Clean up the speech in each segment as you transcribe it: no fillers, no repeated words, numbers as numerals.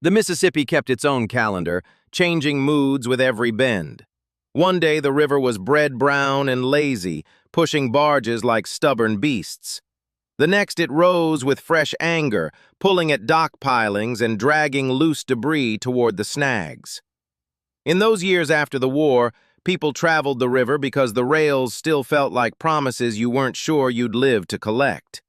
The Mississippi kept its own calendar, changing moods with every bend. One day the river was bread brown and lazy, pushing barges like stubborn beasts. The next it rose with fresh anger, pulling at dock pilings and dragging loose debris toward the snags. In those years after the war, people traveled the river because the rails still felt like promises you weren't sure you'd live to collect.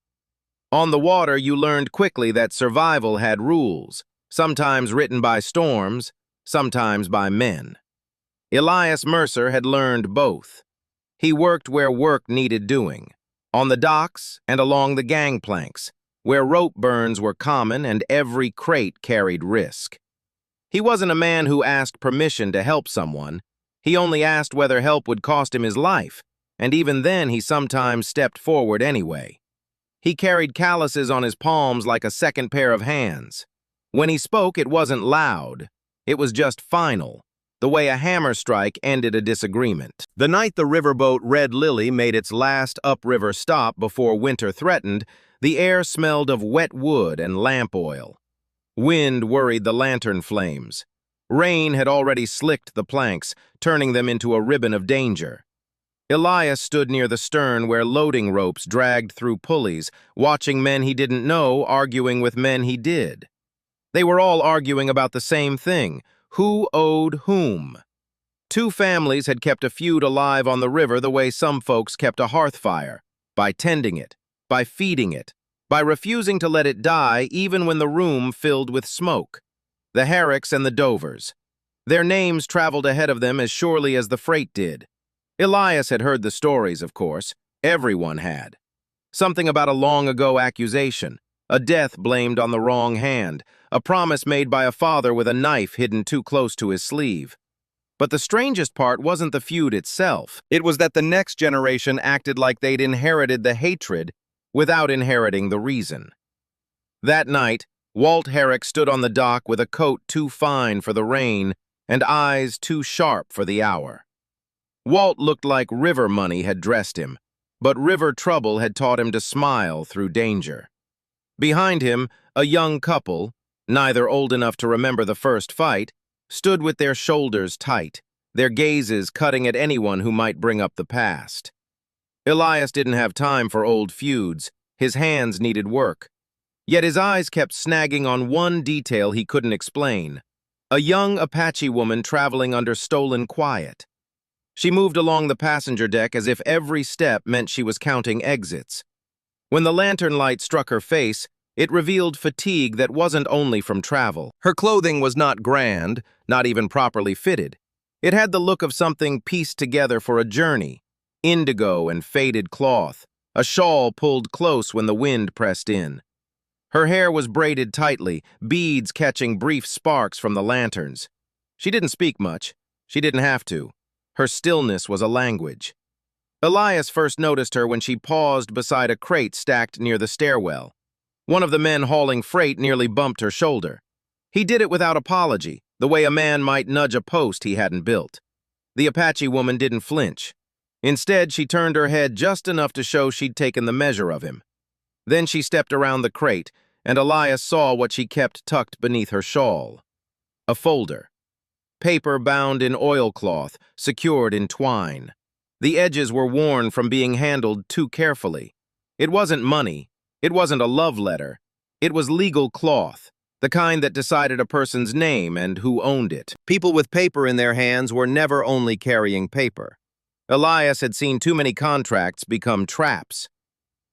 On the water, you learned quickly that survival had rules, sometimes written by storms, sometimes by men. Elias Mercer had learned both. He worked where work needed doing, on the docks and along the gangplanks, where rope burns were common and every crate carried risk. He wasn't a man who asked permission to help someone. He only asked whether help would cost him his life, and even then he sometimes stepped forward anyway. He carried calluses on his palms like a second pair of hands. When he spoke, it wasn't loud. It was just final, the way a hammer strike ended a disagreement. The night the riverboat Red Lily made its last upriver stop before winter threatened, the air smelled of wet wood and lamp oil. Wind worried the lantern flames. Rain had already slicked the planks, turning them into a ribbon of danger. Elias stood near the stern where loading ropes dragged through pulleys, watching men he didn't know arguing with men he did. They were all arguing about the same thing: who owed whom. Two families had kept a feud alive on the river the way some folks kept a hearth fire, by tending it, by feeding it, by refusing to let it die even when the room filled with smoke. The Herricks and the Dovers. Their names traveled ahead of them as surely as the freight did. Elias had heard the stories, of course. Everyone had. Something about a long-ago accusation, a death blamed on the wrong hand, a promise made by a father with a knife hidden too close to his sleeve. But the strangest part wasn't the feud itself. It was that the next generation acted like they'd inherited the hatred without inheriting the reason. That night, Walt Herrick stood on the dock with a coat too fine for the rain and eyes too sharp for the hour. Walt looked like river money had dressed him, but river trouble had taught him to smile through danger. Behind him, a young couple, neither old enough to remember the first fight, stood with their shoulders tight, their gazes cutting at anyone who might bring up the past. Elias didn't have time for old feuds. His hands needed work. Yet his eyes kept snagging on one detail he couldn't explain: a young Apache woman traveling under stolen quiet. She moved along the passenger deck as if every step meant she was counting exits. When the lantern light struck her face, it revealed fatigue that wasn't only from travel. Her clothing was not grand, not even properly fitted. It had the look of something pieced together for a journey: indigo and faded cloth, a shawl pulled close when the wind pressed in. Her hair was braided tightly, beads catching brief sparks from the lanterns. She didn't speak much. She didn't have to. Her stillness was a language. Elias first noticed her when she paused beside a crate stacked near the stairwell. One of the men hauling freight nearly bumped her shoulder. He did it without apology, the way a man might nudge a post he hadn't built. The Apache woman didn't flinch. Instead, she turned her head just enough to show she'd taken the measure of him. Then she stepped around the crate, and Elias saw what she kept tucked beneath her shawl: a folder. Paper bound in oilcloth, secured in twine. The edges were worn from being handled too carefully. It wasn't money. It wasn't a love letter. It was legal cloth, the kind that decided a person's name and who owned it. People with paper in their hands were never only carrying paper. Elias had seen too many contracts become traps.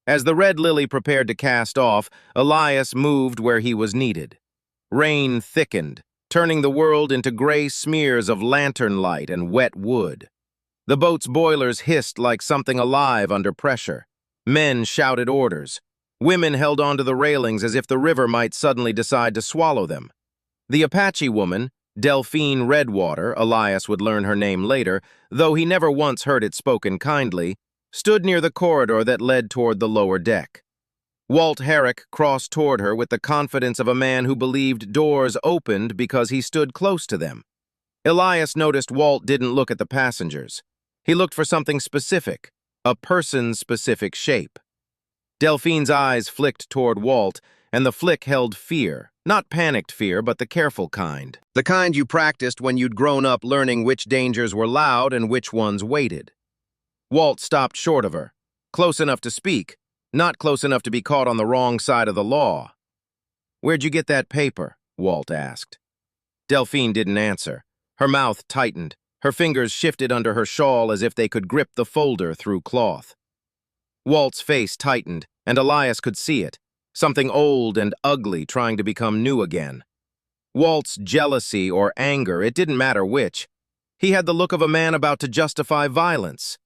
As the Red Lily prepared to cast off, Elias moved where he was needed. Rain thickened, turning the world into gray smears of lantern light and wet wood. The boat's boilers hissed like something alive under pressure. Men shouted orders. Women held onto the railings as if the river might suddenly decide to swallow them. The Apache woman, Delphine Redwater, Elias would learn her name later, though he never once heard it spoken kindly, stood near the corridor that led toward the lower deck. Walt Herrick crossed toward her with the confidence of a man who believed doors opened because he stood close to them. Elias noticed Walt didn't look at the passengers. He looked for something specific, a person-specific shape. Delphine's eyes flicked toward Walt, and the flick held fear, Not panicked fear, but the careful kind. The kind you practiced when you'd grown up learning which dangers were loud and which ones waited. Walt stopped short of her, close enough to speak, not close enough to be caught on the wrong side of the law. "Where'd you get that paper?" Walt asked. Delphine didn't answer. Her mouth tightened. Her fingers shifted under her shawl as if they could grip the folder through cloth. Walt's face tightened, and Elias could see it, something old and ugly trying to become new again. Walt's jealousy or anger, it didn't matter which. He had the look of a man about to justify violence.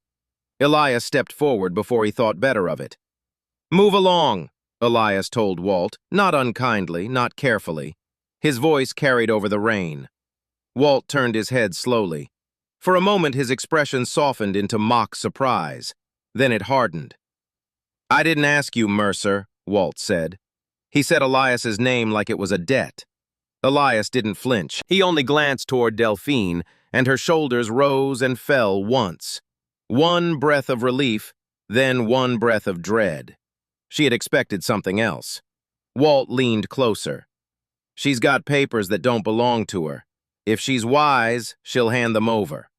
Elias stepped forward before he thought better of it. "Move along," Elias told Walt, not unkindly, not carefully. His voice carried over the rain. Walt turned his head slowly. For a moment his expression softened into mock surprise. Then it hardened. "I didn't ask you, Mercer," Walt said. He said Elias's name like it was a debt. Elias didn't flinch. He only glanced toward Delphine, and her shoulders rose and fell once. One breath of relief, then one breath of dread. She had expected something else. Walt leaned closer. "She's got papers that don't belong to her. If she's wise, she'll hand them over."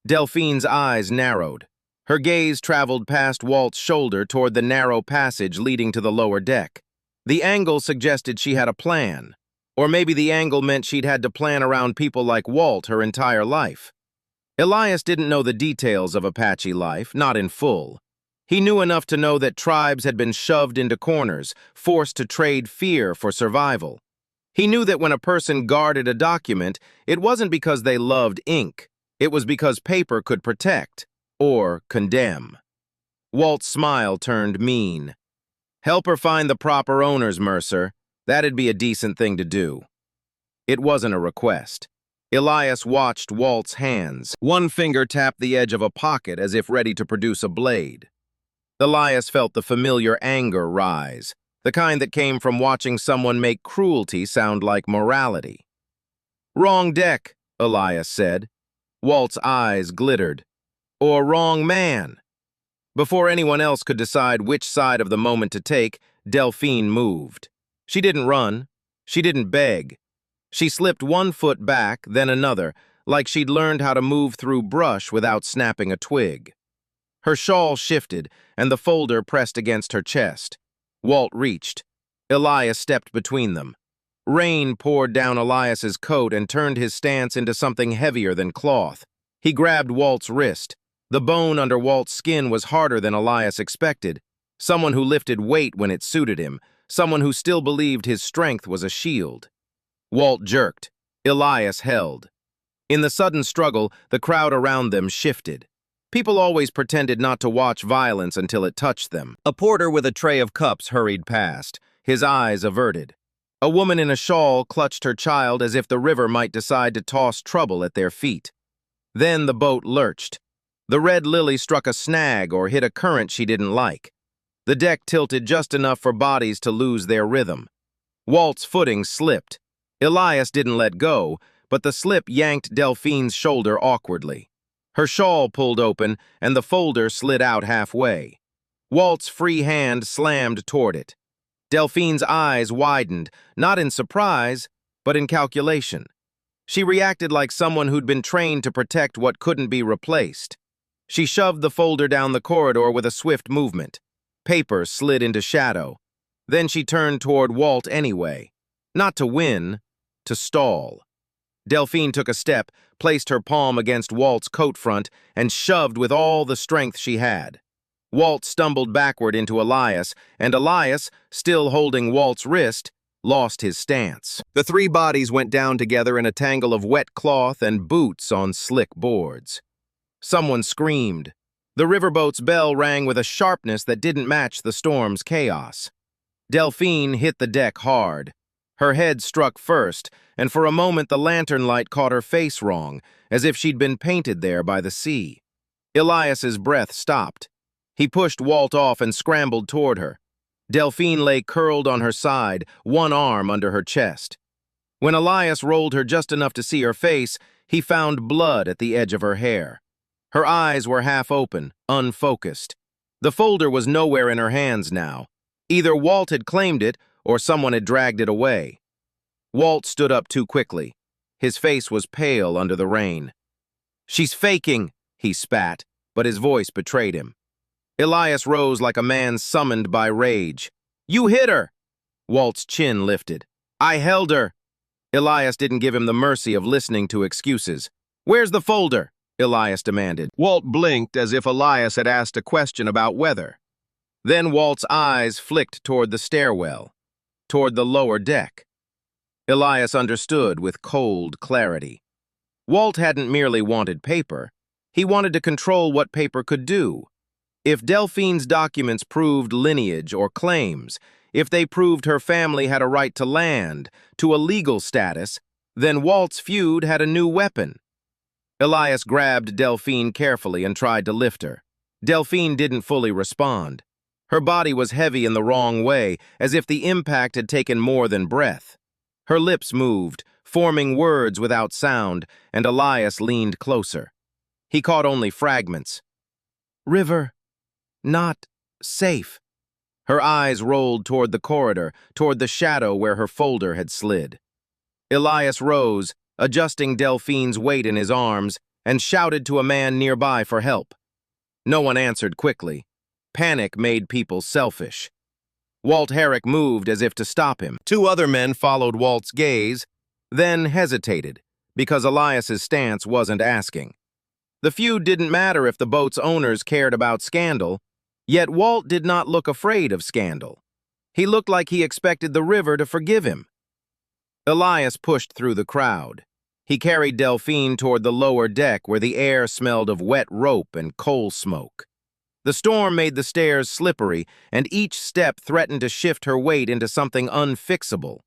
Delphine's eyes narrowed. Her gaze traveled past Walt's shoulder toward the narrow passage leading to the lower deck. The angle suggested she had a plan. Or maybe the angle meant she'd had to plan around people like Walt her entire life. Elias didn't know the details of Apache life, not in full. He knew enough to know that tribes had been shoved into corners, forced to trade fear for survival. He knew that when a person guarded a document, it wasn't because they loved ink. It was because paper could protect, or condemn. Walt's smile turned mean. "Help her find the proper owners, Mercer. That'd be a decent thing to do." It wasn't a request. Elias watched Walt's hands. One finger tapped the edge of a pocket as if ready to produce a blade. Elias felt the familiar anger rise, the kind that came from watching someone make cruelty sound like morality. "Wrong deck," Elias said. Walt's eyes glittered. "Or wrong man." Before anyone else could decide which side of the moment to take, Delphine moved. She didn't run. She didn't beg. She slipped one foot back, then another, like she'd learned how to move through brush without snapping a twig. Her shawl shifted, and the folder pressed against her chest. Walt reached. Elias stepped between them. Rain poured down Elias's coat and turned his stance into something heavier than cloth. He grabbed Walt's wrist. The bone under Walt's skin was harder than Elias expected. Someone who lifted weight when it suited him. Someone who still believed his strength was a shield. Walt jerked. Elias held. In the sudden struggle, the crowd around them shifted. People always pretended not to watch violence until it touched them. A porter with a tray of cups hurried past, his eyes averted. A woman in a shawl clutched her child as if the river might decide to toss trouble at their feet. Then the boat lurched. The red lily struck a snag or hit a current she didn't like. The deck tilted just enough for bodies to lose their rhythm. Walt's footing slipped. Elias didn't let go, but the slip yanked Delphine's shoulder awkwardly. Her shawl pulled open, and the folder slid out halfway. Walt's free hand slammed toward it. Delphine's eyes widened, not in surprise, but in calculation. She reacted like someone who'd been trained to protect what couldn't be replaced. She shoved the folder down the corridor with a swift movement. Paper slid into shadow. Then she turned toward Walt anyway. Not to win, to stall. Delphine took a step, placed her palm against Walt's coat front, and shoved with all the strength she had. Walt stumbled backward into Elias, and Elias, still holding Walt's wrist, lost his stance. The three bodies went down together in a tangle of wet cloth and boots on slick boards. Someone screamed. The riverboat's bell rang with a sharpness that didn't match the storm's chaos. Delphine hit the deck hard. Her head struck first, and for a moment the lantern light caught her face wrong, as if she'd been painted there by the sea. Elias's breath stopped. He pushed Walt off and scrambled toward her. Delphine lay curled on her side, one arm under her chest. When Elias rolled her just enough to see her face, he found blood at the edge of her hair. Her eyes were half open, unfocused. The folder was nowhere in her hands now. Either Walt had claimed it, or someone had dragged it away. Walt stood up too quickly. His face was pale under the rain. "She's faking," he spat, but his voice betrayed him. Elias rose like a man summoned by rage. "You hit her!" Walt's chin lifted. "I held her." Elias didn't give him the mercy of listening to excuses. "Where's the folder?" Elias demanded. Walt blinked as if Elias had asked a question about weather. Then Walt's eyes flicked toward the stairwell, toward the lower deck. Elias understood with cold clarity. Walt hadn't merely wanted paper. He wanted to control what paper could do. If Delphine's documents proved lineage or claims, if they proved her family had a right to land, to a legal status, then Walt's feud had a new weapon. Elias grabbed Delphine carefully and tried to lift her. Delphine didn't fully respond. Her body was heavy in the wrong way, as if the impact had taken more than breath. Her lips moved, forming words without sound, and Elias leaned closer. He caught only fragments. "River, not safe." Her eyes rolled toward the corridor, toward the shadow where her folder had slid. Elias rose, adjusting Delphine's weight in his arms, and shouted to a man nearby for help. No one answered quickly. Panic made people selfish. Walt Herrick moved as if to stop him. Two other men followed Walt's gaze, then hesitated, because Elias's stance wasn't asking. The feud didn't matter if the boat's owners cared about scandal, yet Walt did not look afraid of scandal. He looked like he expected the river to forgive him. Elias pushed through the crowd. He carried Delphine toward the lower deck where the air smelled of wet rope and coal smoke. The storm made the stairs slippery, and each step threatened to shift her weight into something unfixable.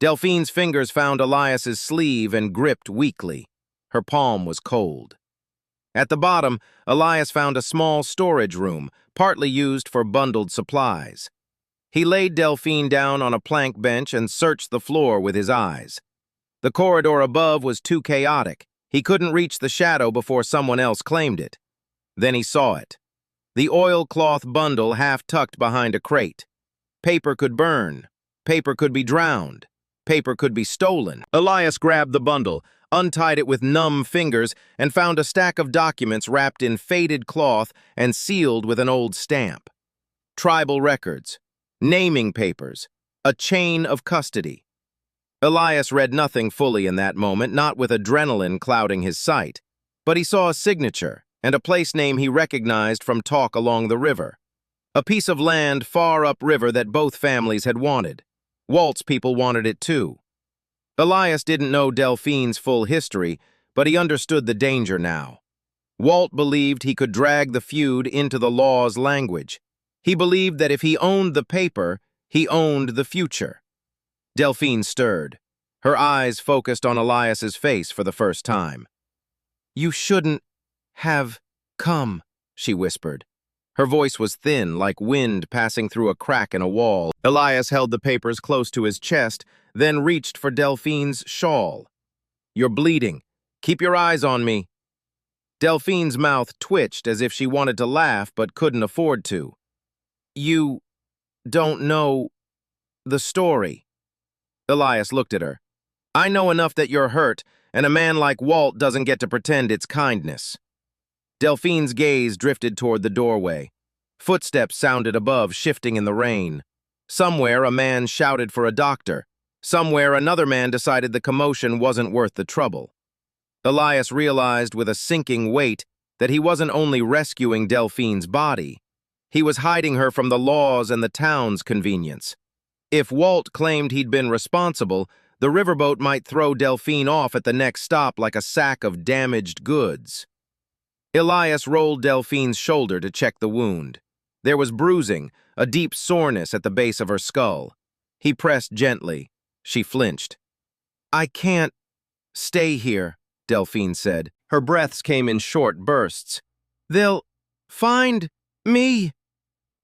Delphine's fingers found Elias's sleeve and gripped weakly. Her palm was cold. At the bottom, Elias found a small storage room, partly used for bundled supplies. He laid Delphine down on a plank bench and searched the floor with his eyes. The corridor above was too chaotic. He couldn't reach the shadow before someone else claimed it. Then he saw it. The oilcloth bundle half-tucked behind a crate. Paper could burn. Paper could be drowned. Paper could be stolen. Elias grabbed the bundle, untied it with numb fingers, and found a stack of documents wrapped in faded cloth and sealed with an old stamp. Tribal records, naming papers, a chain of custody. Elias read nothing fully in that moment, not with adrenaline clouding his sight, but he saw a signature and a place name he recognized from talk along the river. A piece of land far upriver that both families had wanted. Walt's people wanted it too. Elias didn't know Delphine's full history, but he understood the danger now. Walt believed he could drag the feud into the law's language. He believed that if he owned the paper, he owned the future. Delphine stirred. Her eyes focused on Elias's face for the first time. "You shouldn't have come," she whispered. Her voice was thin, like wind passing through a crack in a wall. Elias held the papers close to his chest, then reached for Delphine's shawl. "You're bleeding. Keep your eyes on me." Delphine's mouth twitched as if she wanted to laugh but couldn't afford to. "You don't know the story." Elias looked at her. "I know enough that you're hurt, and a man like Walt doesn't get to pretend it's kindness." Delphine's gaze drifted toward the doorway. Footsteps sounded above, shifting in the rain. Somewhere a man shouted for a doctor. Somewhere another man decided the commotion wasn't worth the trouble. Elias realized with a sinking weight that he wasn't only rescuing Delphine's body. He was hiding her from the laws and the town's convenience. If Walt claimed he'd been responsible, the riverboat might throw Delphine off at the next stop like a sack of damaged goods. Elias rolled Delphine's shoulder to check the wound. There was bruising, a deep soreness at the base of her skull. He pressed gently. She flinched. "I can't stay here," Delphine said. Her breaths came in short bursts. "They'll find me."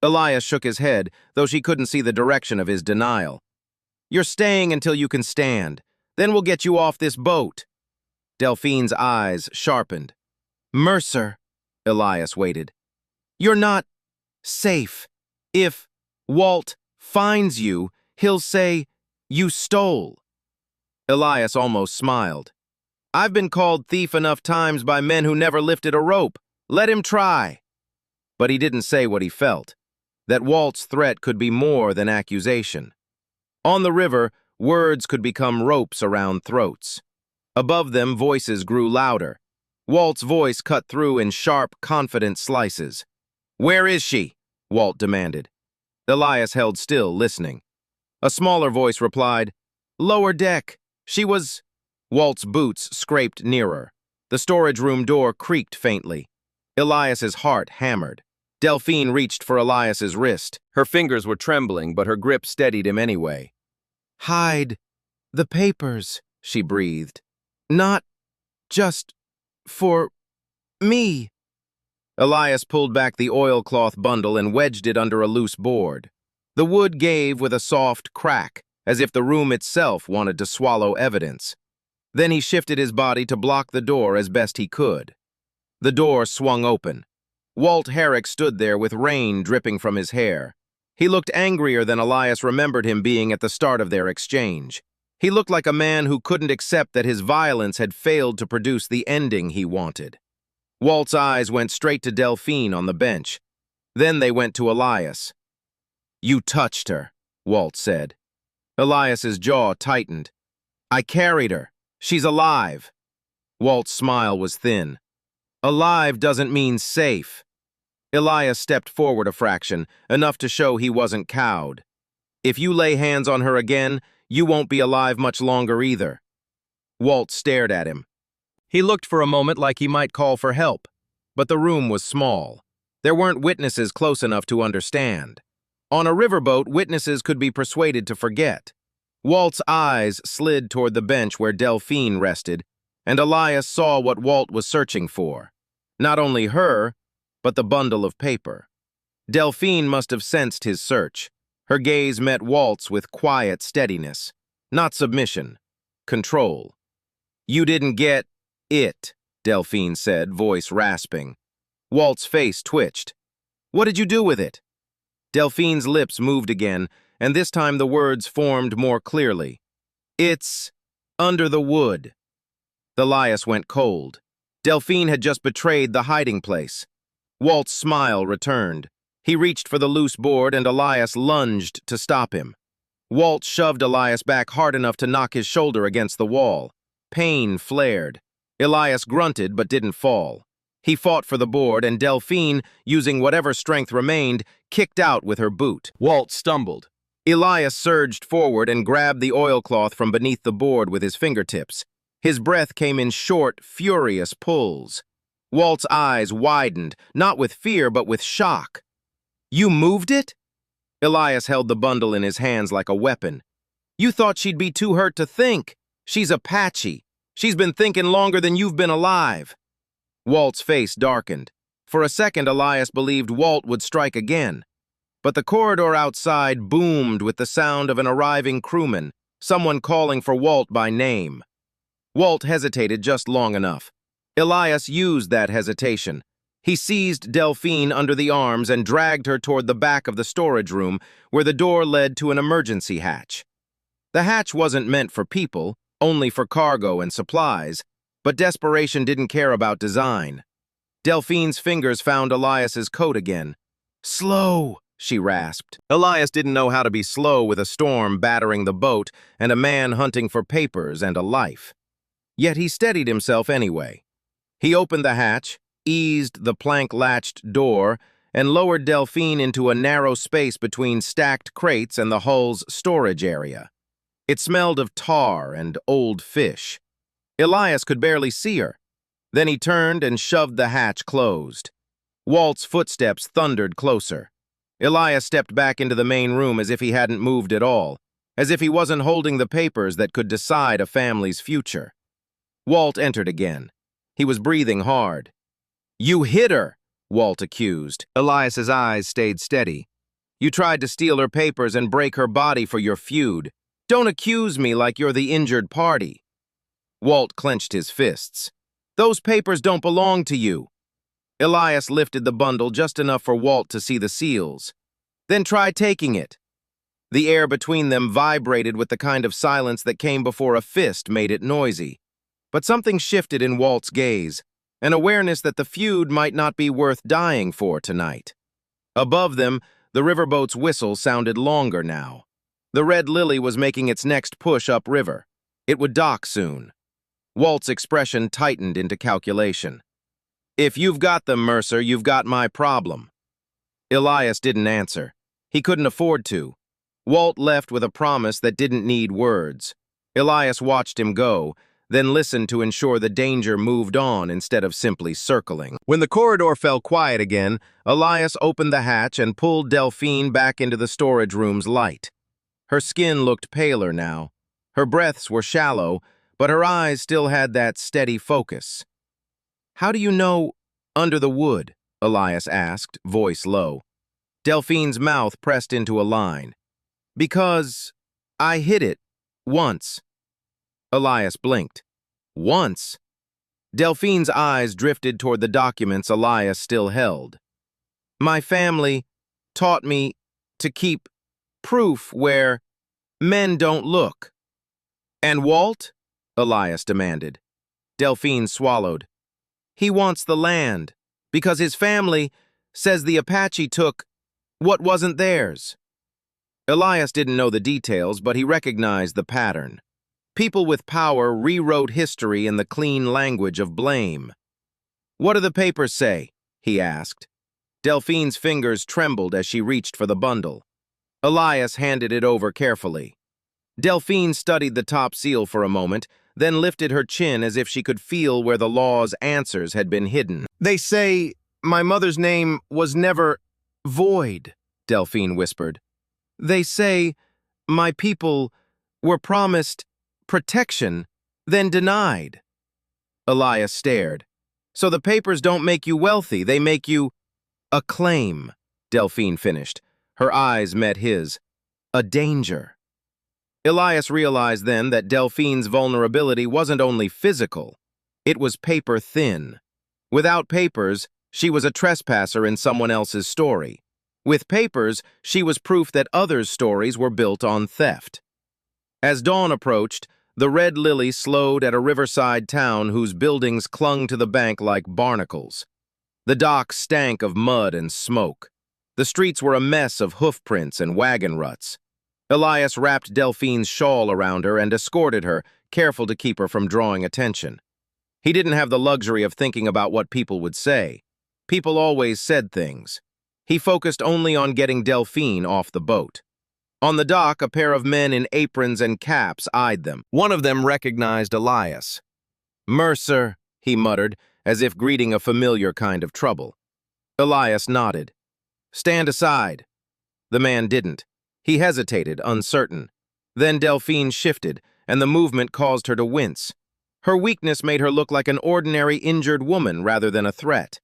Elias shook his head, though she couldn't see the direction of his denial. "You're staying until you can stand. Then we'll get you off this boat." Delphine's eyes sharpened. "Mercer," Elias waited. "You're not safe. If Walt finds you, he'll say you stole." Elias almost smiled. "I've been called thief enough times by men who never lifted a rope. Let him try." But he didn't say what he felt, that Walt's threat could be more than accusation. On the river, words could become ropes around throats. Above them, voices grew louder. Walt's voice cut through in sharp, confident slices. "Where is she?" Walt demanded. Elias held still, listening. A smaller voice replied, "Lower deck. She was—" Walt's boots scraped nearer. The storage room door creaked faintly. Elias's heart hammered. Delphine reached for Elias's wrist. Her fingers were trembling, but her grip steadied him anyway. "Hide the papers," she breathed. "Not just for me." Elias pulled back the oilcloth bundle and wedged it under a loose board. The wood gave with a soft crack, as if the room itself wanted to swallow evidence. Then he shifted his body to block the door as best he could. The door swung open. Walt Herrick stood there with rain dripping from his hair. He looked angrier than Elias remembered him being at the start of their exchange. He looked like a man who couldn't accept that his violence had failed to produce the ending he wanted. Walt's eyes went straight to Delphine on the bench. Then they went to Elias. "You touched her," Walt said. Elias's jaw tightened. "I carried her. She's alive." Walt's smile was thin. "Alive doesn't mean safe." Elias stepped forward a fraction, enough to show he wasn't cowed. "If you lay hands on her again, you won't be alive much longer either." Walt stared at him. He looked for a moment like he might call for help, but the room was small. There weren't witnesses close enough to understand. On a riverboat, witnesses could be persuaded to forget. Walt's eyes slid toward the bench where Delphine rested, and Elias saw what Walt was searching for. Not only her, but the bundle of paper. Delphine must have sensed his search. Her gaze met Walt's with quiet steadiness. Not submission. Control. "You didn't get it," Delphine said, voice rasping. Walt's face twitched. "What did you do with it?" Delphine's lips moved again, and this time the words formed more clearly. "It's under the wood." Elias went cold. Delphine had just betrayed the hiding place. Walt's smile returned. He reached for the loose board and Elias lunged to stop him. Walt shoved Elias back hard enough to knock his shoulder against the wall. Pain flared. Elias grunted but didn't fall. He fought for the board, and Delphine, using whatever strength remained, kicked out with her boot. Walt stumbled. Elias surged forward and grabbed the oilcloth from beneath the board with his fingertips. His breath came in short, furious pulls. Walt's eyes widened, not with fear but with shock. "You moved it?" Elias held the bundle in his hands like a weapon. "You thought she'd be too hurt to think. She's Apache. She's been thinking longer than you've been alive." Walt's face darkened. For a second, Elias believed Walt would strike again. But the corridor outside boomed with the sound of an arriving crewman, someone calling for Walt by name. Walt hesitated just long enough. Elias used that hesitation. He seized Delphine under the arms and dragged her toward the back of the storage room, where the door led to an emergency hatch. The hatch wasn't meant for people, only for cargo and supplies, but desperation didn't care about design. Delphine's fingers found Elias's coat again. "Slow," she rasped. Elias didn't know how to be slow with a storm battering the boat and a man hunting for papers and a life. Yet he steadied himself anyway. He opened the hatch, eased the plank-latched door, and lowered Delphine into a narrow space between stacked crates and the hull's storage area. It smelled of tar and old fish. Elias could barely see her. Then he turned and shoved the hatch closed. Walt's footsteps thundered closer. Elias stepped back into the main room as if he hadn't moved at all, as if he wasn't holding the papers that could decide a family's future. Walt entered again. He was breathing hard. "You hit her," Walt accused. Elias's eyes stayed steady. "You tried to steal her papers and break her body for your feud. Don't accuse me like you're the injured party." Walt clenched his fists. "Those papers don't belong to you." Elias lifted the bundle just enough for Walt to see the seals. "Then try taking it." The air between them vibrated with the kind of silence that came before a fist made it noisy. But something shifted in Walt's gaze, an awareness that the feud might not be worth dying for tonight. Above them, the riverboat's whistle sounded longer now. The Red Lily was making its next push upriver. It would dock soon. Walt's expression tightened into calculation. "If you've got them, Mercer, you've got my problem." Elias didn't answer. He couldn't afford to. Walt left with a promise that didn't need words. Elias watched him go, then listened to ensure the danger moved on instead of simply circling. When the corridor fell quiet again, Elias opened the hatch and pulled Delphine back into the storage room's light. Her skin looked paler now. Her breaths were shallow, but her eyes still had that steady focus. "How do you know under the wood?" Elias asked, voice low. Delphine's mouth pressed into a line. "Because I hit it once." Elias blinked. "Once?" Delphine's eyes drifted toward the documents Elias still held. "My family taught me to keep proof where men don't look." "And Walt?" Elias demanded. Delphine swallowed. "He wants the land, because his family says the Apache took what wasn't theirs." Elias didn't know the details, but he recognized the pattern. People with power rewrote history in the clean language of blame. "What do the papers say?" he asked. Delphine's fingers trembled as she reached for the bundle. Elias handed it over carefully. Delphine studied the top seal for a moment, then lifted her chin as if she could feel where the law's answers had been hidden. "They say my mother's name was never void," Delphine whispered. "They say my people were promised protection, then denied." Elias stared. "So the papers don't make you wealthy, they make you—" "A claim," Delphine finished. Her eyes met his. "A danger." Elias realized then that Delphine's vulnerability wasn't only physical, it was paper thin. Without papers, she was a trespasser in someone else's story. With papers, she was proof that others' stories were built on theft. As dawn approached, the Red Lily slowed at a riverside town whose buildings clung to the bank like barnacles. The dock stank of mud and smoke. The streets were a mess of hoofprints and wagon ruts. Elias wrapped Delphine's shawl around her and escorted her, careful to keep her from drawing attention. He didn't have the luxury of thinking about what people would say. People always said things. He focused only on getting Delphine off the boat. On the dock, a pair of men in aprons and caps eyed them. One of them recognized Elias. "Mercer," he muttered, as if greeting a familiar kind of trouble. Elias nodded. "Stand aside." The man didn't. He hesitated, uncertain. Then Delphine shifted, and the movement caused her to wince. Her weakness made her look like an ordinary injured woman rather than a threat.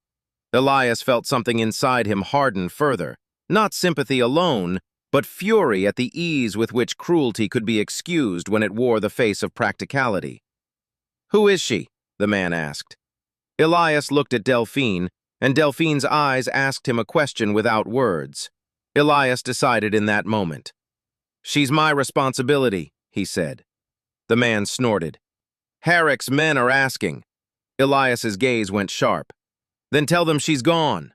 Elias felt something inside him harden further. Not sympathy alone, but fury at the ease with which cruelty could be excused when it wore the face of practicality. "Who is she?" the man asked. Elias looked at Delphine, and Delphine's eyes asked him a question without words. Elias decided in that moment. "She's my responsibility," he said. The man snorted. "Herrick's men are asking." Elias's gaze went sharp. "Then tell them she's gone."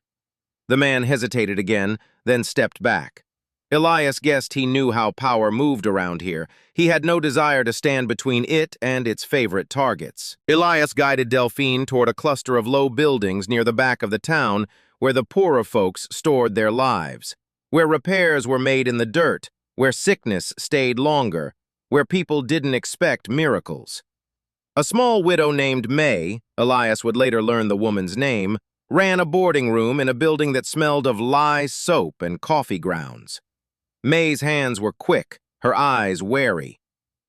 The man hesitated again, then stepped back. Elias guessed he knew how power moved around here. He had no desire to stand between it and its favorite targets. Elias guided Delphine toward a cluster of low buildings near the back of the town where the poorer folks stored their lives, where repairs were made in the dirt, where sickness stayed longer, where people didn't expect miracles. A small widow named May, Elias would later learn the woman's name, ran a boarding room in a building that smelled of lye soap and coffee grounds. May's hands were quick, her eyes wary.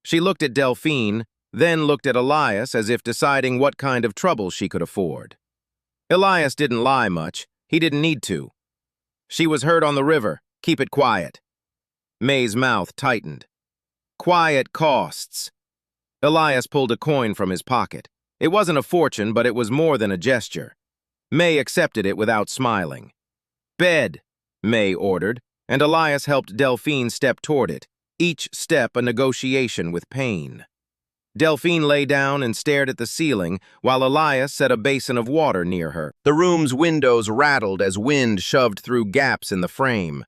She looked at Delphine, then looked at Elias as if deciding what kind of trouble she could afford. Elias didn't lie much. He didn't need to. "She was hurt on the river. Keep it quiet." May's mouth tightened. "Quiet costs." Elias pulled a coin from his pocket. It wasn't a fortune, but it was more than a gesture. May accepted it without smiling. "Bed," May ordered. and Elias helped Delphine step toward it, each step a negotiation with pain. Delphine lay down and stared at the ceiling, while Elias set a basin of water near her. The room's windows rattled as wind shoved through gaps in the frame.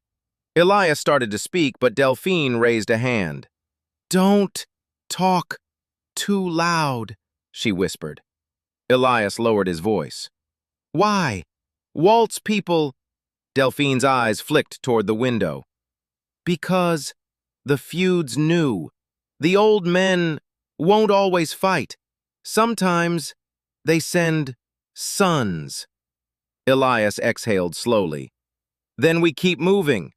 Elias started to speak, but Delphine raised a hand. "Don't talk too loud," she whispered. Elias lowered his voice. "Why? Walt's people—" Delphine's eyes flicked toward the window. "Because the feud's new. The old men won't always fight. Sometimes they send sons." Elias exhaled slowly. "Then we keep moving."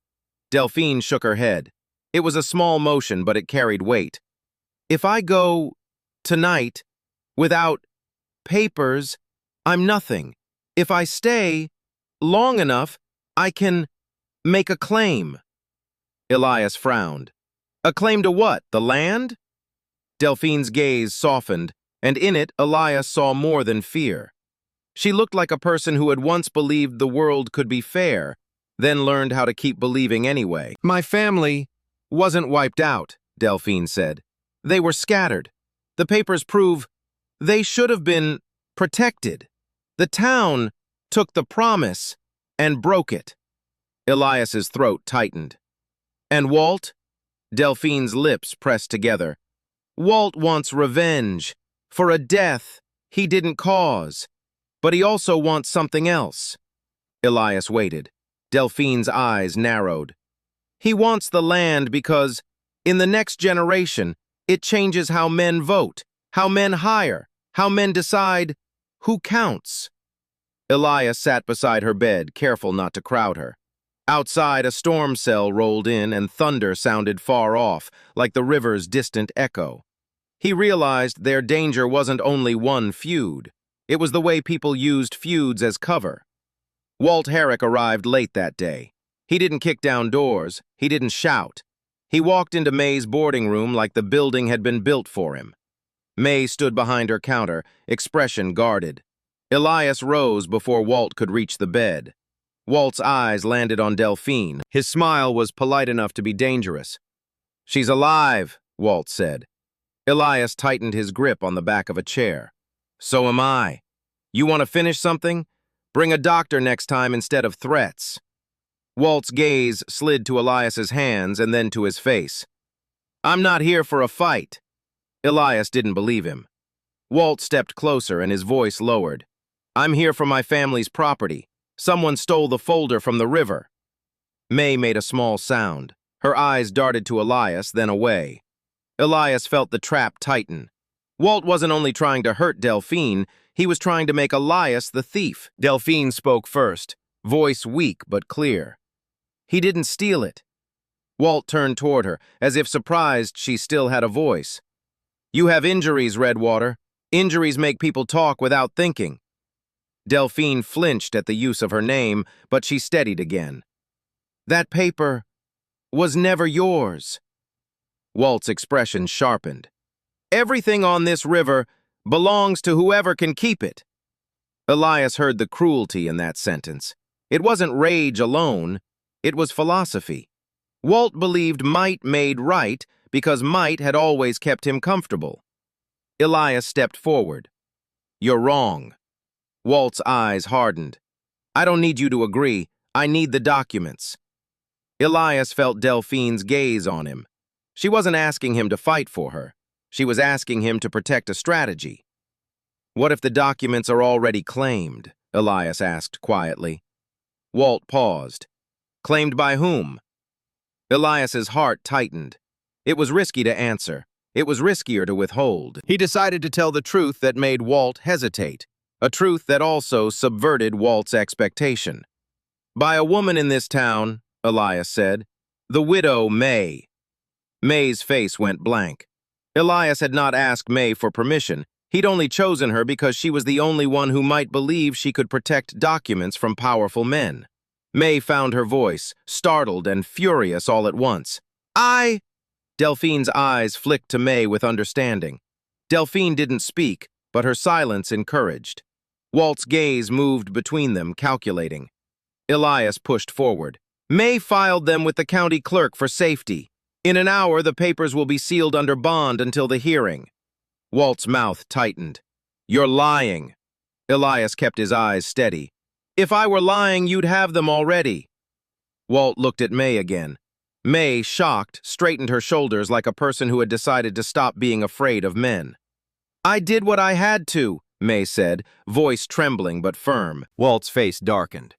Delphine shook her head. It was a small motion, but it carried weight. "If I go tonight without papers, I'm nothing. If I stay long enough, I can make a claim." Elias frowned. "A claim to what? The land?" Delphine's gaze softened, and in it Elias saw more than fear. She looked like a person who had once believed the world could be fair, then learned how to keep believing anyway. "My family wasn't wiped out," Delphine said. "They were scattered. The papers prove they should have been protected. The town took the promise and broke it." Elias's throat tightened. "And Walt?" Delphine's lips pressed together. "Walt wants revenge for a death he didn't cause, but he also wants something else." Elias waited. Delphine's eyes narrowed. "He wants the land because, in the next generation, it changes how men vote, how men hire, how men decide who counts." Elias sat beside her bed, careful not to crowd her. Outside, a storm cell rolled in and thunder sounded far off, like the river's distant echo. He realized their danger wasn't only one feud. It was the way people used feuds as cover. Walt Herrick arrived late that day. He didn't kick down doors. He didn't shout. He walked into May's boarding room like the building had been built for him. May stood behind her counter, expression guarded. Elias rose before Walt could reach the bed. Walt's eyes landed on Delphine. His smile was polite enough to be dangerous. "She's alive," Walt said. Elias tightened his grip on the back of a chair. "So am I. You want to finish something? Bring a doctor next time instead of threats." Walt's gaze slid to Elias's hands and then to his face. "I'm not here for a fight." Elias didn't believe him. Walt stepped closer and his voice lowered. "I'm here for my family's property. Someone stole the folder from the river." May made a small sound. Her eyes darted to Elias, then away. Elias felt the trap tighten. Walt wasn't only trying to hurt Delphine, he was trying to make Elias the thief. Delphine spoke first, voice weak but clear. "He didn't steal it." Walt turned toward her, as if surprised she still had a voice. "You have injuries, Redwater. Injuries make people talk without thinking." Delphine flinched at the use of her name, but she steadied again. "That paper was never yours." Walt's expression sharpened. "Everything on this river belongs to whoever can keep it." Elias heard the cruelty in that sentence. It wasn't rage alone, it was philosophy. Walt believed might made right because might had always kept him comfortable. Elias stepped forward. "You're wrong." Walt's eyes hardened. "I don't need you to agree. I need the documents." Elias felt Delphine's gaze on him. She wasn't asking him to fight for her. She was asking him to protect a strategy. "What if the documents are already claimed?" Elias asked quietly. Walt paused. "Claimed by whom?" Elias's heart tightened. It was risky to answer. It was riskier to withhold. He decided to tell the truth that made Walt hesitate, a truth that also subverted Walt's expectation. "By a woman in this town," Elias said, "the widow May." May's face went blank. Elias had not asked May for permission. He'd only chosen her because she was the only one who might believe she could protect documents from powerful men. May found her voice, startled and furious all at once. "I—" Delphine's eyes flicked to May with understanding. Delphine didn't speak, but her silence encouraged. Walt's gaze moved between them, calculating. Elias pushed forward. May filed them with the county clerk for safety. In an hour, the papers will be sealed under bond until the hearing. Walt's mouth tightened. You're lying. Elias kept his eyes steady. If I were lying, you'd have them already. Walt looked at May again. May, shocked, straightened her shoulders like a person who had decided to stop being afraid of men. I did what I had to, May said, voice trembling but firm. Walt's face darkened.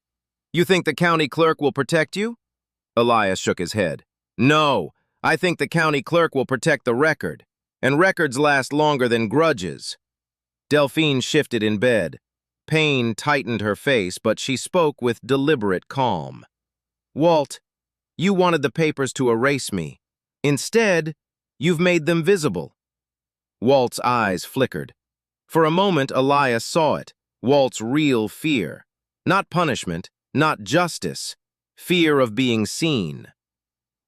You think the county clerk will protect you? Elias shook his head. No, I think the county clerk will protect the record, and records last longer than grudges. Delphine shifted in bed. Pain tightened her face, but she spoke with deliberate calm. Walt, you wanted the papers to erase me. Instead, you've made them visible. Walt's eyes flickered. For a moment, Elias saw it, Walt's real fear. Not punishment, not justice. Fear of being seen.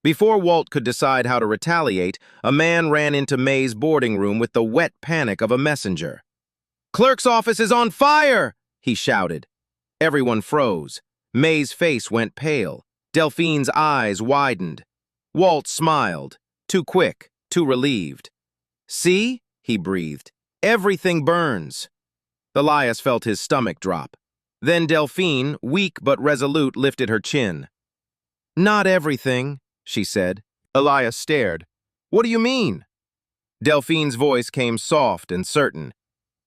Before Walt could decide how to retaliate, a man ran into May's boarding room with the wet panic of a messenger. Clerk's office is on fire! He shouted. Everyone froze. May's face went pale. Delphine's eyes widened. Walt smiled. Too quick, too relieved. See? He breathed. Everything burns. Elias felt his stomach drop. Then Delphine, weak but resolute, lifted her chin. Not everything, she said. Elias stared. What do you mean? Delphine's voice came soft and certain.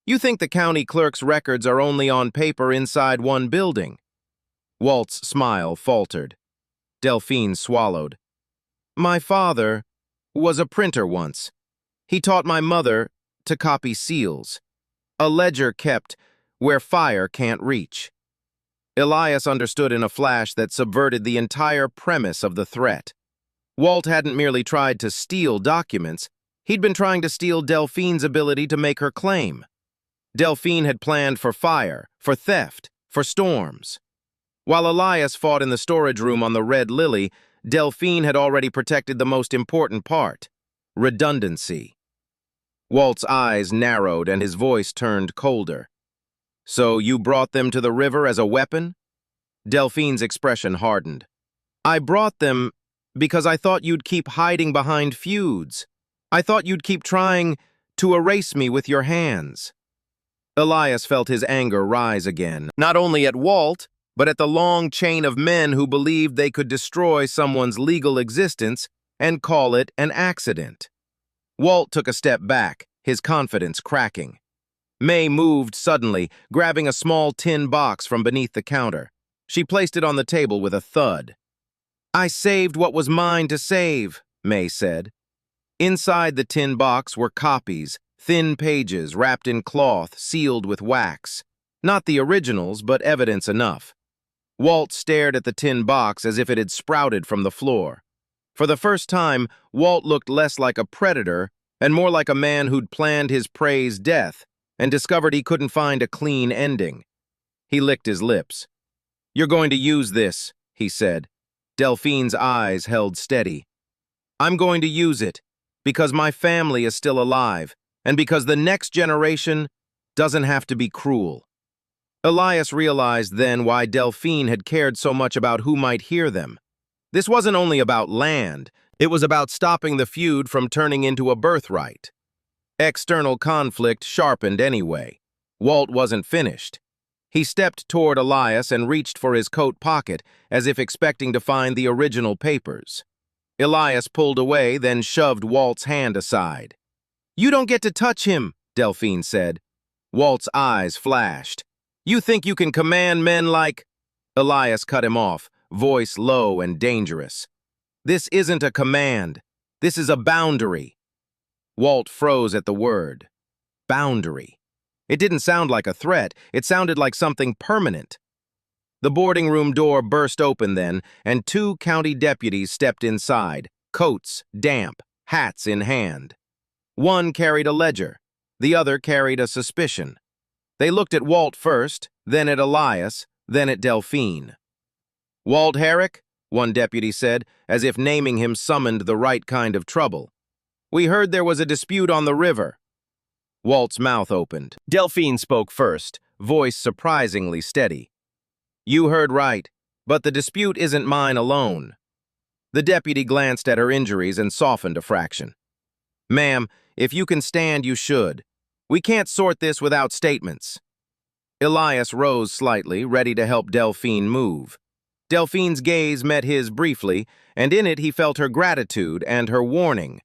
You think the county clerk's records are only on paper inside one building? Walt's smile faltered. Delphine swallowed. My father was a printer once. He taught my mother to copy seals. A ledger kept where fire can't reach. Elias understood in a flash that subverted the entire premise of the threat. Walt hadn't merely tried to steal documents, he'd been trying to steal Delphine's ability to make her claim. Delphine had planned for fire, for theft, for storms. While Elias fought in the storage room on the Red Lily, Delphine had already protected the most important part, redundancy. Walt's eyes narrowed and his voice turned colder. So you brought them to the river as a weapon? Delphine's expression hardened. I brought them because I thought you'd keep hiding behind feuds. I thought you'd keep trying to erase me with your hands. Elias felt his anger rise again, not only at Walt, but at the long chain of men who believed they could destroy someone's legal existence and call it an accident. Walt took a step back, his confidence cracking. May moved suddenly, grabbing a small tin box from beneath the counter. She placed it on the table with a thud. I saved what was mine to save, May said. Inside the tin box were copies, thin pages wrapped in cloth, sealed with wax. Not the originals, but evidence enough. Walt stared at the tin box as if it had sprouted from the floor. For the first time, Walt looked less like a predator and more like a man who'd planned his prey's death and discovered he couldn't find a clean ending. He licked his lips. You're going to use this, he said. Delphine's eyes held steady. I'm going to use it because my family is still alive and because the next generation doesn't have to be cruel. Elias realized then why Delphine had cared so much about who might hear them. This wasn't only about land, it was about stopping the feud from turning into a birthright. External conflict sharpened anyway. Walt wasn't finished. He stepped toward Elias and reached for his coat pocket, as if expecting to find the original papers. Elias pulled away, then shoved Walt's hand aside. You don't get to touch him, Delphine said. Walt's eyes flashed. You think you can command men like... Elias cut him off, voice low and dangerous. This isn't a command. This is a boundary. Walt froze at the word. Boundary. It didn't sound like a threat. It sounded like something permanent. The boarding room door burst open then, and 2 county deputies stepped inside, coats damp, hats in hand. One carried a ledger. The other carried a suspicion. They looked at Walt first, then at Elias, then at Delphine. Walt Herrick, one deputy said, as if naming him summoned the right kind of trouble. We heard there was a dispute on the river. Walt's mouth opened. Delphine spoke first, voice surprisingly steady. You heard right. But the dispute isn't mine alone. The deputy glanced at her injuries and softened a fraction. Ma'am, if you can stand, you should. We can't sort this without statements. Elias rose slightly, ready to help Delphine move. Delphine's gaze met his briefly, and in it he felt her gratitude and her warning.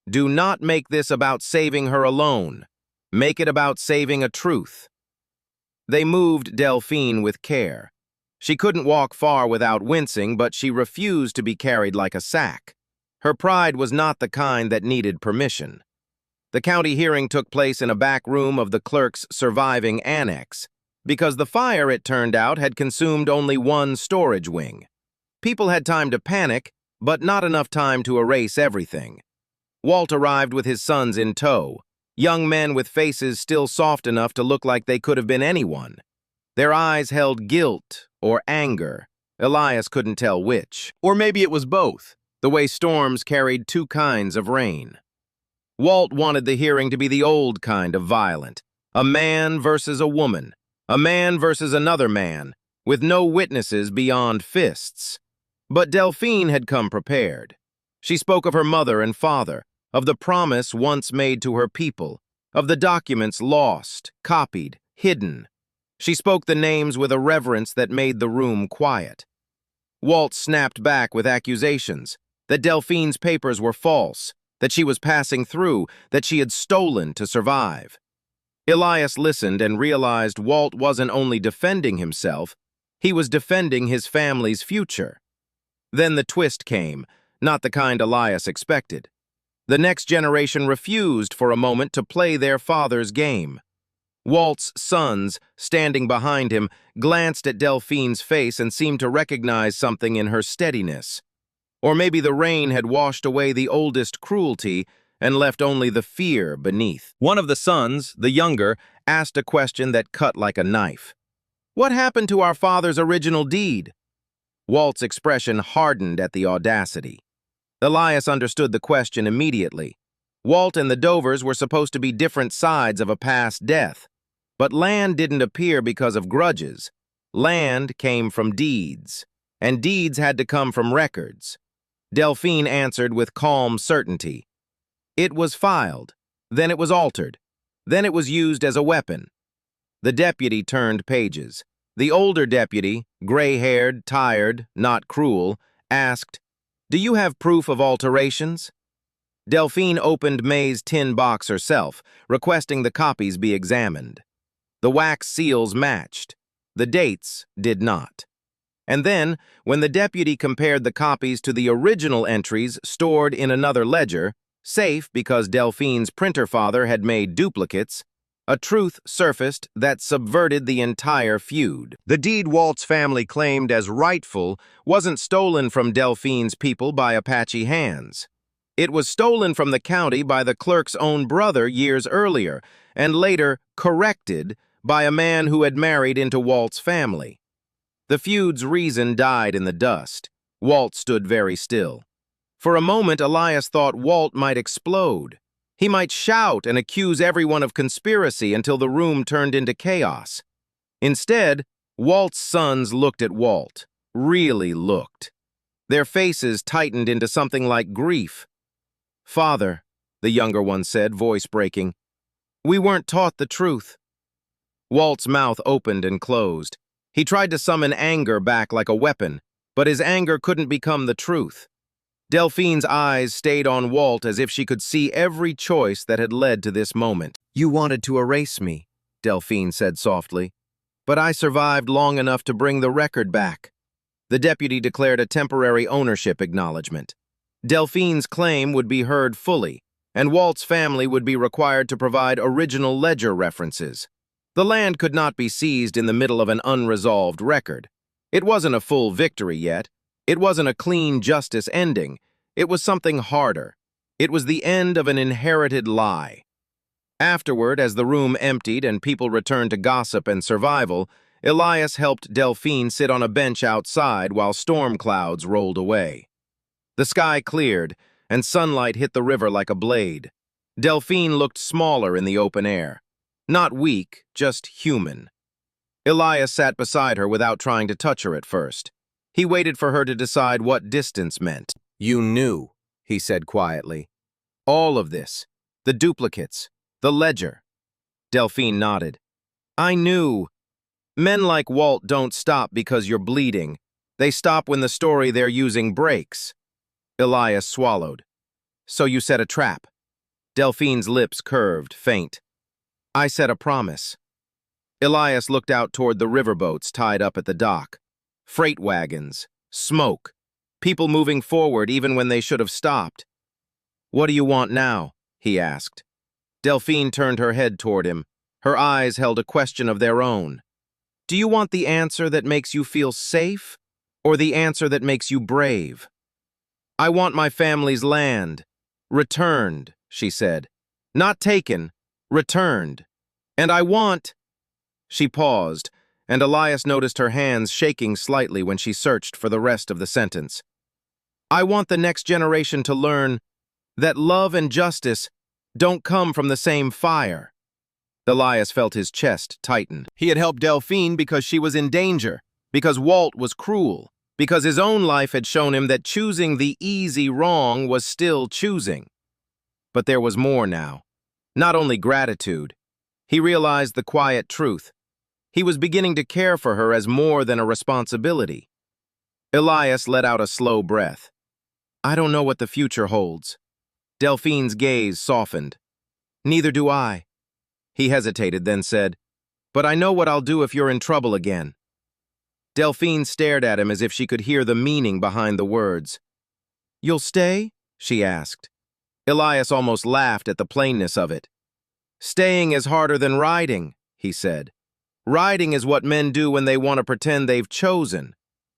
Do not make this about saving her alone. Make it about saving a truth. They moved Delphine with care. She couldn't walk far without wincing, but she refused to be carried like a sack. Her pride was not the kind that needed permission. The county hearing took place in a back room of the clerk's surviving annex, because the fire, it turned out, had consumed only one storage wing. People had time to panic, but not enough time to erase everything. Walt arrived with his sons in tow, young men with faces still soft enough to look like they could have been anyone. Their eyes held guilt or anger. Elias couldn't tell which. Or maybe it was both, the way storms carried two kinds of rain. Walt wanted the hearing to be the old kind of violent, a man versus a woman, a man versus another man, with no witnesses beyond fists. But Delphine had come prepared. She spoke of her mother and father, of the promise once made to her people, of the documents lost, copied, hidden. She spoke the names with a reverence that made the room quiet. Walt snapped back with accusations that Delphine's papers were false, that she was passing through, that she had stolen to survive. Elias listened and realized Walt wasn't only defending himself, he was defending his family's future. Then the twist came, not the kind Elias expected. The next generation refused for a moment to play their father's game. Walt's sons, standing behind him, glanced at Delphine's face and seemed to recognize something in her steadiness. Or maybe the rain had washed away the oldest cruelty and left only the fear beneath. One of the sons, the younger, asked a question that cut like a knife. What happened to our father's original deed? Walt's expression hardened at the audacity. Elias understood the question immediately. Walt and the Dovers were supposed to be different sides of a past death. But land didn't appear because of grudges. Land came from deeds, and deeds had to come from records. Delphine answered with calm certainty. It was filed, then it was altered, then it was used as a weapon. The deputy turned pages. The older deputy, gray-haired, tired, not cruel, asked, Do you have proof of alterations? Delphine opened May's tin box herself, requesting the copies be examined. The wax seals matched. The dates did not. And then, when the deputy compared the copies to the original entries stored in another ledger, safe because Delphine's printer father had made duplicates, a truth surfaced that subverted the entire feud. The deed Walt's family claimed as rightful wasn't stolen from Delphine's people by Apache hands. It was stolen from the county by the clerk's own brother years earlier, and later corrected by a man who had married into Walt's family. The feud's reason died in the dust. Walt stood very still. For a moment, Elias thought Walt might explode. He might shout and accuse everyone of conspiracy until the room turned into chaos. Instead, Walt's sons looked at Walt, really looked. Their faces tightened into something like grief. Father, the younger one said, voice breaking, we weren't taught the truth. Walt's mouth opened and closed. He tried to summon anger back like a weapon, but his anger couldn't become the truth. Delphine's eyes stayed on Walt as if she could see every choice that had led to this moment. You wanted to erase me, Delphine said softly, but I survived long enough to bring the record back. The deputy declared a temporary ownership acknowledgement. Delphine's claim would be heard fully, and Walt's family would be required to provide original ledger references. The land could not be seized in the middle of an unresolved record. It wasn't a full victory yet. It wasn't a clean justice ending. It was something harder. It was the end of an inherited lie. Afterward, as the room emptied and people returned to gossip and survival, Elias helped Delphine sit on a bench outside while storm clouds rolled away. The sky cleared, and sunlight hit the river like a blade. Delphine looked smaller in the open air. Not weak, just human. Elias sat beside her without trying to touch her at first. He waited for her to decide what distance meant. "You knew," he said quietly. "All of this. The duplicates. The ledger." Delphine nodded. "I knew. Men like Walt don't stop because you're bleeding. They stop when the story they're using breaks." Elias swallowed. "So you set a trap?" Delphine's lips curved, faint. "I set a promise." Elias looked out toward the riverboats tied up at the dock. Freight wagons, smoke, people moving forward even when they should have stopped. "What do you want now?" he asked. Delphine turned her head toward him. Her eyes held a question of their own. "Do you want the answer that makes you feel safe, or the answer that makes you brave?" "I want my family's land. Returned," she said. "Not taken, returned. And I want—" She paused, and Elias noticed her hands shaking slightly when she searched for the rest of the sentence. "I want the next generation to learn that love and justice don't come from the same fire." Elias felt his chest tighten. He had helped Delphine because she was in danger, because Walt was cruel, because his own life had shown him that choosing the easy wrong was still choosing. But there was more now. Not only gratitude. He realized the quiet truth. He was beginning to care for her as more than a responsibility. Elias let out a slow breath. "I don't know what the future holds." Delphine's gaze softened. "Neither do I." He hesitated, then said, "But I know what I'll do if you're in trouble again." Delphine stared at him as if she could hear the meaning behind the words. "You'll stay?" she asked. Elias almost laughed at the plainness of it. "Staying is harder than riding," he said. "Riding is what men do when they want to pretend they've chosen.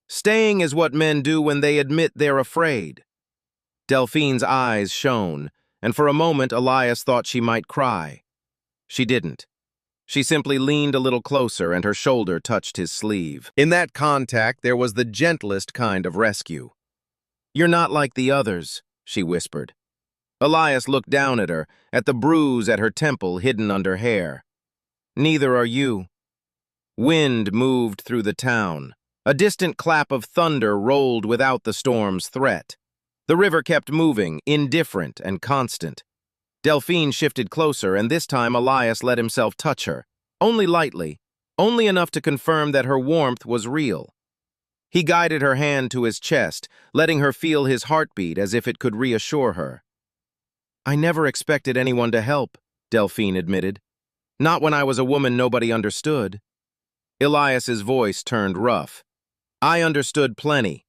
Staying is what men do when they admit they're afraid." Delphine's eyes shone, and for a moment Elias thought she might cry. She didn't. She simply leaned a little closer and her shoulder touched his sleeve. In that contact, there was the gentlest kind of rescue. "You're not like the others," she whispered. Elias looked down at her, at the bruise at her temple hidden under hair. "Neither are you." Wind moved through the town. A distant clap of thunder rolled without the storm's threat. The river kept moving, indifferent and constant. Delphine shifted closer, and this time Elias let himself touch her, only lightly, only enough to confirm that her warmth was real. He guided her hand to his chest, letting her feel his heartbeat as if it could reassure her. "I never expected anyone to help," Delphine admitted. "Not when I was a woman nobody understood." Elias's voice turned rough. "I understood plenty.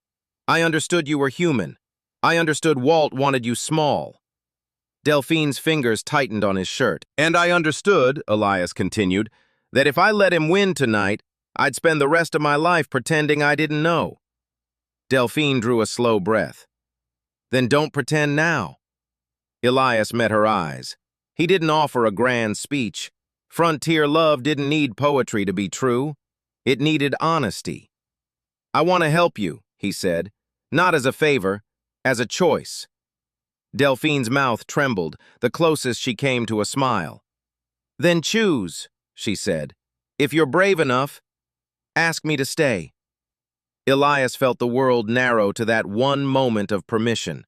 I understood you were human. I understood Walt wanted you small." Delphine's fingers tightened on his shirt. "And I understood," Elias continued, "that if I let him win tonight, I'd spend the rest of my life pretending I didn't know." Delphine drew a slow breath. "Then don't pretend now." Elias met her eyes. He didn't offer a grand speech. Frontier love didn't need poetry to be true. It needed honesty. "I want to help you," he said, "not as a favor, as a choice." Delphine's mouth trembled, the closest she came to a smile. "Then choose," she said. "If you're brave enough, ask me to stay." Elias felt the world narrow to that one moment of permission.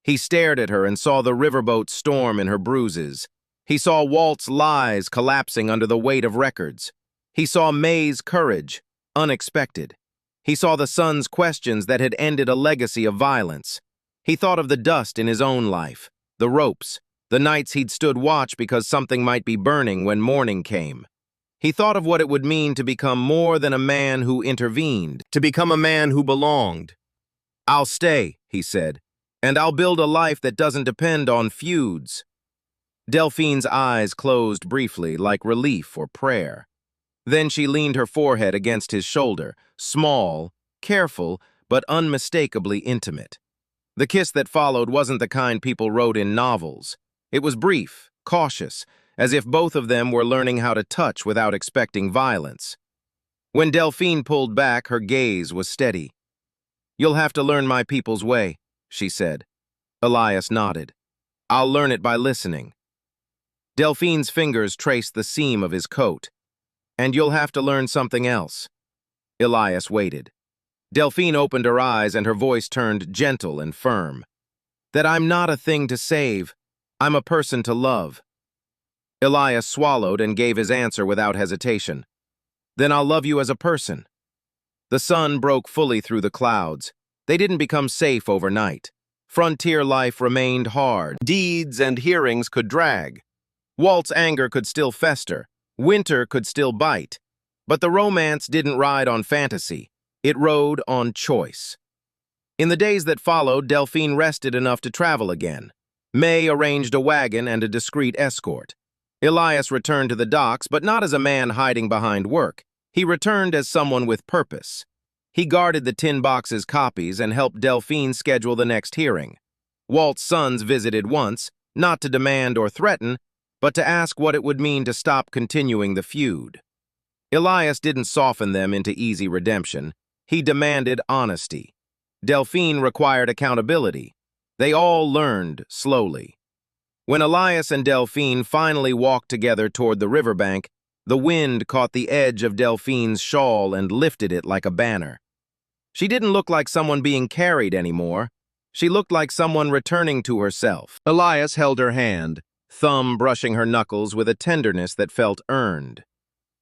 He stared at her and saw the riverboat storm in her bruises. He saw Walt's lies collapsing under the weight of records. He saw May's courage, unexpected. He saw the son's questions that had ended a legacy of violence. He thought of the dust in his own life, the ropes, the nights he'd stood watch because something might be burning when morning came. He thought of what it would mean to become more than a man who intervened, to become a man who belonged. "I'll stay," he said, "and I'll build a life that doesn't depend on feuds." Delphine's eyes closed briefly, like relief or prayer. Then she leaned her forehead against his shoulder, small, careful, but unmistakably intimate. The kiss that followed wasn't the kind people wrote in novels. It was brief, cautious, as if both of them were learning how to touch without expecting violence. When Delphine pulled back, her gaze was steady. "You'll have to learn my people's way," she said. Elias nodded. "I'll learn it by listening." Delphine's fingers traced the seam of his coat. "And you'll have to learn something else." Elias waited. Delphine opened her eyes and her voice turned gentle and firm. That I'm not a thing to save. I'm a person to love. Elias swallowed and gave his answer without hesitation. Then I'll love you as a person. The sun broke fully through the clouds. They didn't become safe overnight. Frontier life remained hard. Deeds and hearings could drag. Walt's anger could still fester. Winter could still bite. But the romance didn't ride on fantasy. It rode on choice. In the days that followed, Delphine rested enough to travel again. May arranged a wagon and a discreet escort. Elias returned to the docks, but not as a man hiding behind work. He returned as someone with purpose. He guarded the tin box's copies and helped Delphine schedule the next hearing. Walt's sons visited once, not to demand or threaten, but to ask what it would mean to stop continuing the feud. Elias didn't soften them into easy redemption. He demanded honesty. Delphine required accountability. They all learned slowly. When Elias and Delphine finally walked together toward the riverbank, the wind caught the edge of Delphine's shawl and lifted it like a banner. She didn't look like someone being carried anymore. She looked like someone returning to herself. Elias held her hand, thumb brushing her knuckles with a tenderness that felt earned.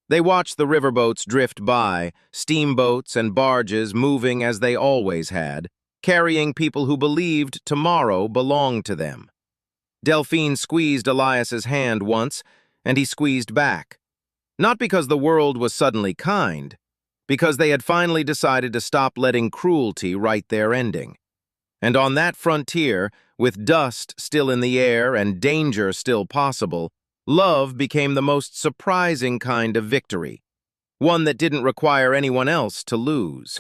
They watched the riverboats drift by, steamboats and barges moving as they always had, carrying people who believed tomorrow belonged to them. Delphine squeezed Elias's hand once, and he squeezed back. Not because the world was suddenly kind, because they had finally decided to stop letting cruelty write their ending. And on that frontier, with dust still in the air and danger still possible, love became the most surprising kind of victory, one that didn't require anyone else to lose.